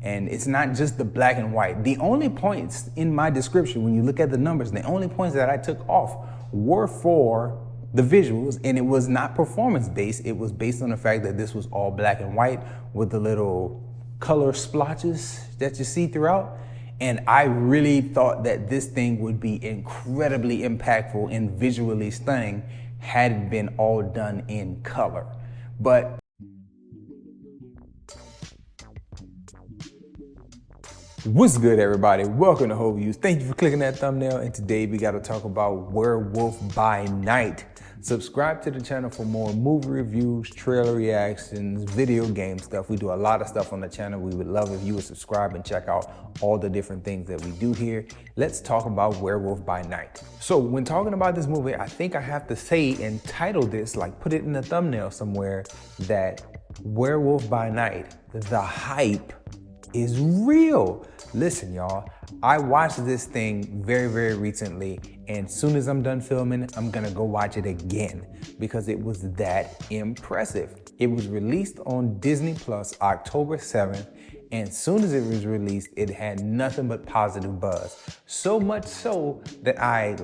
And it's not just the black and white. The only points in my description, when you look at the numbers, the only points that I took off were for the visuals, and it was not performance based. It was based on the fact that this was all black and white with the little color splotches that you see throughout. And I really thought that this thing would be incredibly impactful and visually stunning had it been all done in color. But what's good, everybody? Welcome to Whole Views. Thank you for clicking that thumbnail. And today we got to talk about Werewolf by Night. Subscribe to the channel for more movie reviews, trailer reactions, video game stuff. We do a lot of stuff on the channel. We would love if you would subscribe and check out all the different things that we do here. Let's talk about Werewolf by Night. So when talking about this movie, I think I have to say and title this, like put it in the thumbnail somewhere, that Werewolf by Night, the hype is real. Listen, y'all, I watched this thing very recently, and as soon as I'm done filming, I'm gonna go watch it again because it was that impressive. It was released on Disney Plus October 7th, and as soon as it was released, it had nothing but positive buzz. So much so that I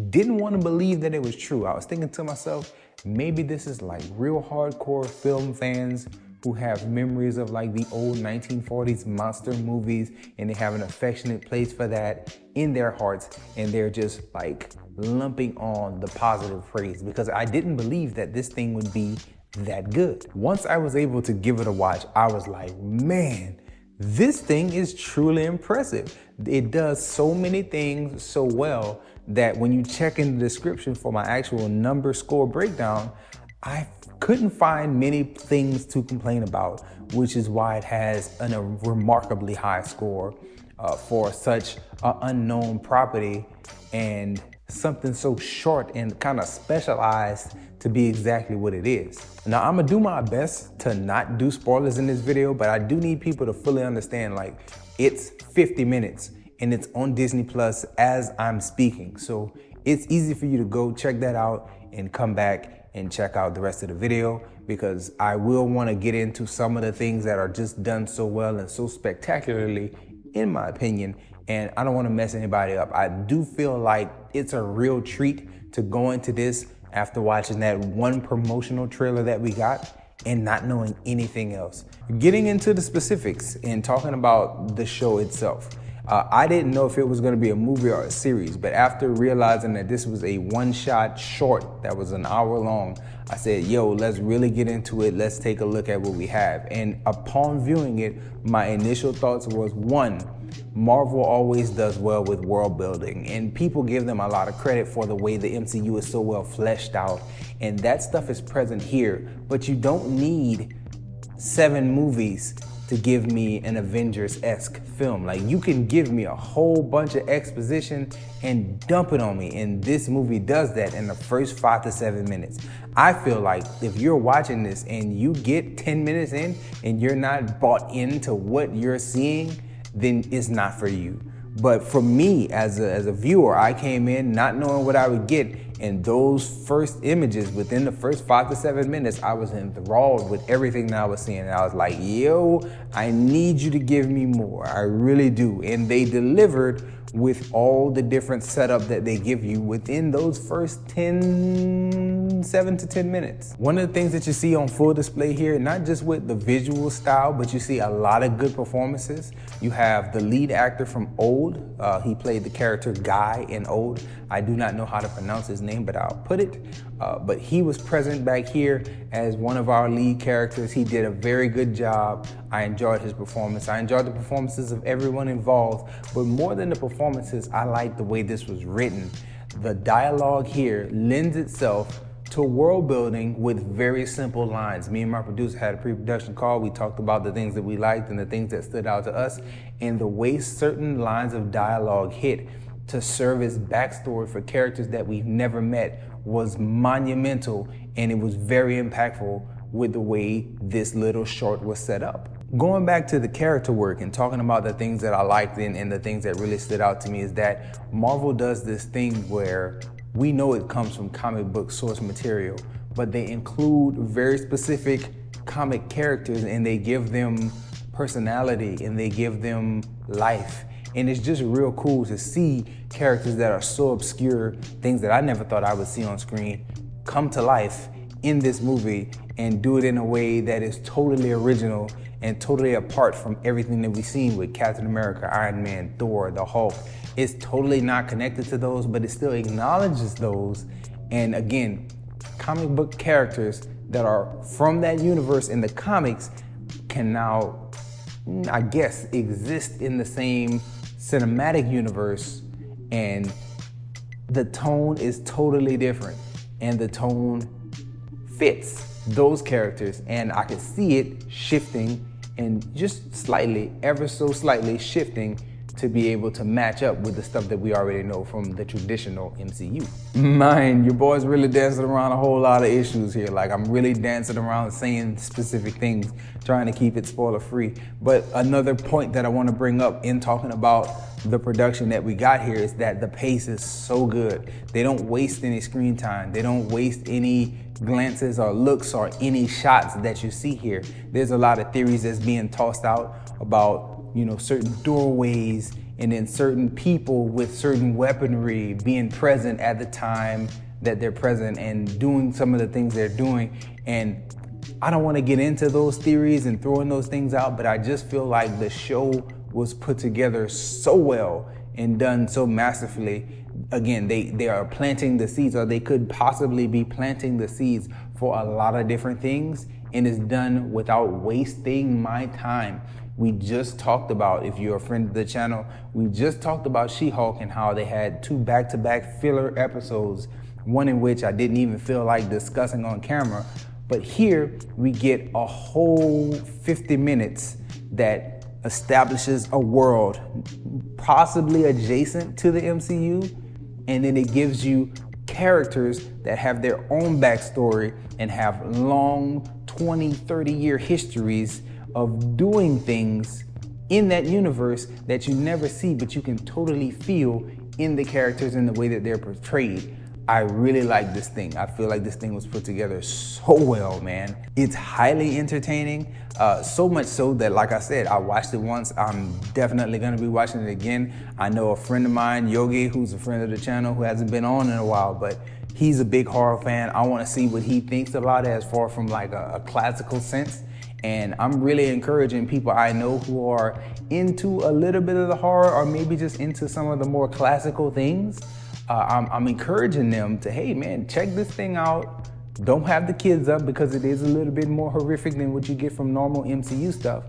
didn't want to believe that it was true. I was thinking to myself, maybe this is like real hardcore film fans who have memories of like the old 1940s monster movies, and they have an affectionate place for that in their hearts, and they're just like lumping on the positive praise because I didn't believe that this thing would be that good. Once I was able to give it a watch, I was like, man, this thing is truly impressive. It does so many things so well that when you check in the description for my actual number score breakdown, I couldn't find many things to complain about, which is why it has a remarkably high score for such an unknown property and something so short and kind of specialized to be exactly what it is. Now, I'm gonna do my best to not do spoilers in this video, but I do need people to fully understand, like, it's 50 minutes and it's on Disney Plus as I'm speaking. So it's easy for you to go check that out and come back and check out the rest of the video, because I will want to get into some of the things that are just done so well and so spectacularly, in my opinion, and I don't want to mess anybody up. I do feel like it's a real treat to go into this after watching that one promotional trailer that we got and not knowing anything else. Getting into the specifics and talking about the show itself. I didn't know if it was going to be a movie or a series, but after realizing that this was a one-shot short that was an hour long, I said, yo, let's really get into it. Let's take a look at what we have. And upon viewing it, my initial thoughts was, one, Marvel always does well with world building, and people give them a lot of credit for the way the MCU is so well fleshed out. And that stuff is present here, but you don't need 7 movies to give me an Avengers-esque film. Like, you can give me a whole bunch of exposition and dump it on me, and this movie does that in the first 5 to 7 minutes. I feel like if you're watching this and you get 10 minutes in and you're not bought into what you're seeing, then it's not for you. But for me, as a viewer, I came in not knowing what I would get, and those first images within the first 5 to 7 minutes, I was enthralled with everything that I was seeing. And I was like, yo, I need you to give me more. I really do. And they delivered with all the different setup that they give you within those first 7 to 10 minutes. One of the things that you see on full display here, not just with the visual style, but you see a lot of good performances. You have the lead actor from Old. He played the character Guy in Old. I do not know how to pronounce his name, but I'll put it. But he was present back here as one of our lead characters. He did a very good job. I enjoyed his performance. I enjoyed the performances of everyone involved, but more than the performances, I liked the way this was written. The dialogue here lends itself to world building with very simple lines. Me and my producer had a pre-production call. We talked about the things that we liked and the things that stood out to us, and the way certain lines of dialogue hit to serve as backstory for characters that we've never met was monumental, and it was very impactful with the way this little short was set up. Going back to the character work and talking about the things that I liked and the things that really stood out to me is that Marvel does this thing where we know it comes from comic book source material, but they include very specific comic characters and they give them personality and they give them life. And it's just real cool to see characters that are so obscure, things that I never thought I would see on screen, come to life in this movie and do it in a way that is totally original and totally apart from everything that we've seen with Captain America, Iron Man, Thor, the Hulk. It's totally not connected to those, but it still acknowledges those. And again, comic book characters that are from that universe in the comics can now, I guess, exist in the same cinematic universe, and the tone is totally different, and the tone fits those characters, and I can see it shifting and just slightly, ever so slightly shifting to be able to match up with the stuff that we already know from the traditional MCU. Man, your boy's really dancing around a whole lot of issues here. Like, I'm really dancing around saying specific things, trying to keep it spoiler free. But another point that I want to bring up in talking about the production that we got here is that the pace is so good. They don't waste any screen time. They don't waste any glances or looks or any shots that you see here. There's a lot of theories that's being tossed out about, you know, certain doorways and then certain people with certain weaponry being present at the time that they're present and doing some of the things they're doing. And I don't want to get into those theories and throwing those things out, but I just feel like the show was put together so well and done so masterfully. Again, they are planting the seeds, or they could possibly be planting the seeds for a lot of different things, and it's done without wasting my time. We just talked about, if you're a friend of the channel, we just talked about She-Hulk and how they had 2 back-to-back filler episodes, one in which I didn't even feel like discussing on camera. But here we get a whole 50 minutes that establishes a world possibly adjacent to the MCU, and then it gives you characters that have their own backstory and have long 20, 30-year histories of doing things in that universe that you never see, but you can totally feel in the characters and the way that they're portrayed. I really like this thing. I feel like this thing was put together so well, man. It's highly entertaining, so much so that, like I said, I watched it once. I'm definitely gonna be watching it again. I know a friend of mine, Yogi, who's a friend of the channel, who hasn't been on in a while, but he's a big horror fan. I wanna see what he thinks about it as far from like a classical sense. And I'm really encouraging people I know who are into a little bit of the horror, or maybe just into some of the more classical things. I'm encouraging them to, hey man, check this thing out. Don't have the kids up because it is a little bit more horrific than what you get from normal MCU stuff.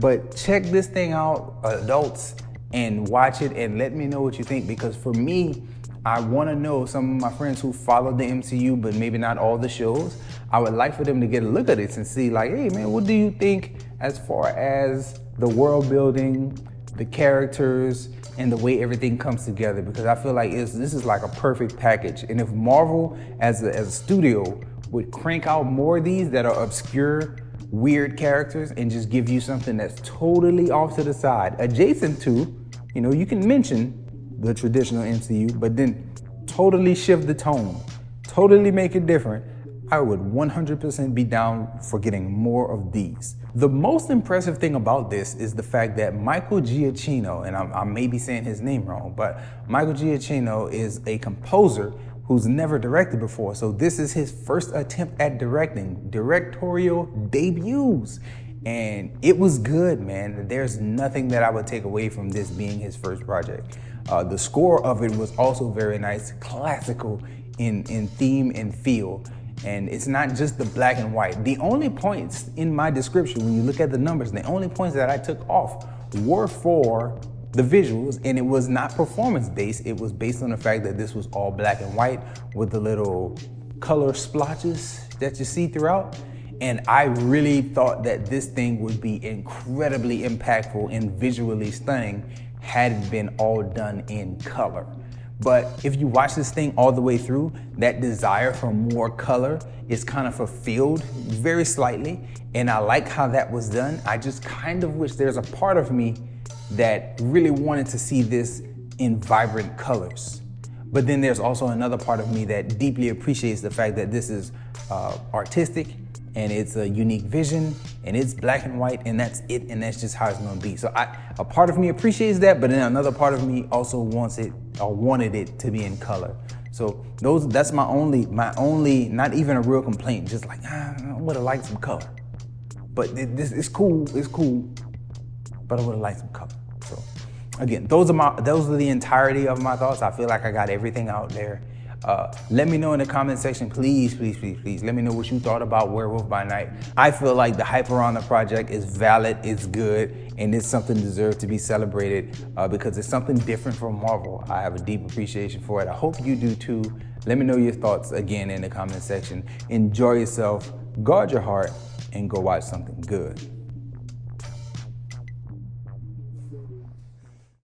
But check this thing out, adults, and watch it and let me know what you think. Because for me, I want to know, some of my friends who follow the MCU, but maybe not all the shows, I would like for them to get a look at this and see like, hey man, what do you think as far as the world building, the characters, and the way everything comes together? Because I feel like this is like a perfect package. And if Marvel as a studio would crank out more of these that are obscure, weird characters and just give you something that's totally off to the side, adjacent to, you know, you can mention the traditional MCU, but then totally shift the tone, totally make it different, I would 100% be down for getting more of these. The most impressive thing about this is the fact that Michael Giacchino, and I may be saying his name wrong, but Michael Giacchino is a composer who's never directed before. So this is his first attempt at directing, directorial debuts. And it was good, man. There's nothing that I would take away from this being his first project. The score of it was also very nice, classical in theme and feel. And it's not just the black and white. The only points in my description, when you look at the numbers, the only points that I took off were for the visuals, and it was not performance-based. It was based on the fact that this was all black and white with the little color splotches that you see throughout. And I really thought that this thing would be incredibly impactful and visually stunning had it been all done in color. But if you watch this thing all the way through, that desire for more color is kind of fulfilled very slightly. And I like how that was done. I just kind of wish there's a part of me that really wanted to see this in vibrant colors. But then there's also another part of me that deeply appreciates the fact that this is artistic and it's a unique vision, and it's black and white, and that's it, and that's just how it's gonna be. So a part of me appreciates that, but then another part of me also wants it, or wanted it to be in color. So that's my only, not even a real complaint, just like, I would've liked some color. But it's cool, but I would've liked some color. So again, those are the entirety of my thoughts. I feel like I got everything out there. Let me know in the comment section, please. Let me know what you thought about Werewolf by Night. I feel like the hype around the project is valid, it's good, and it's something deserved to be celebrated because it's something different from Marvel. I have a deep appreciation for it. I hope you do too. Let me know your thoughts again in the comment section. Enjoy yourself, guard your heart, and go watch something good.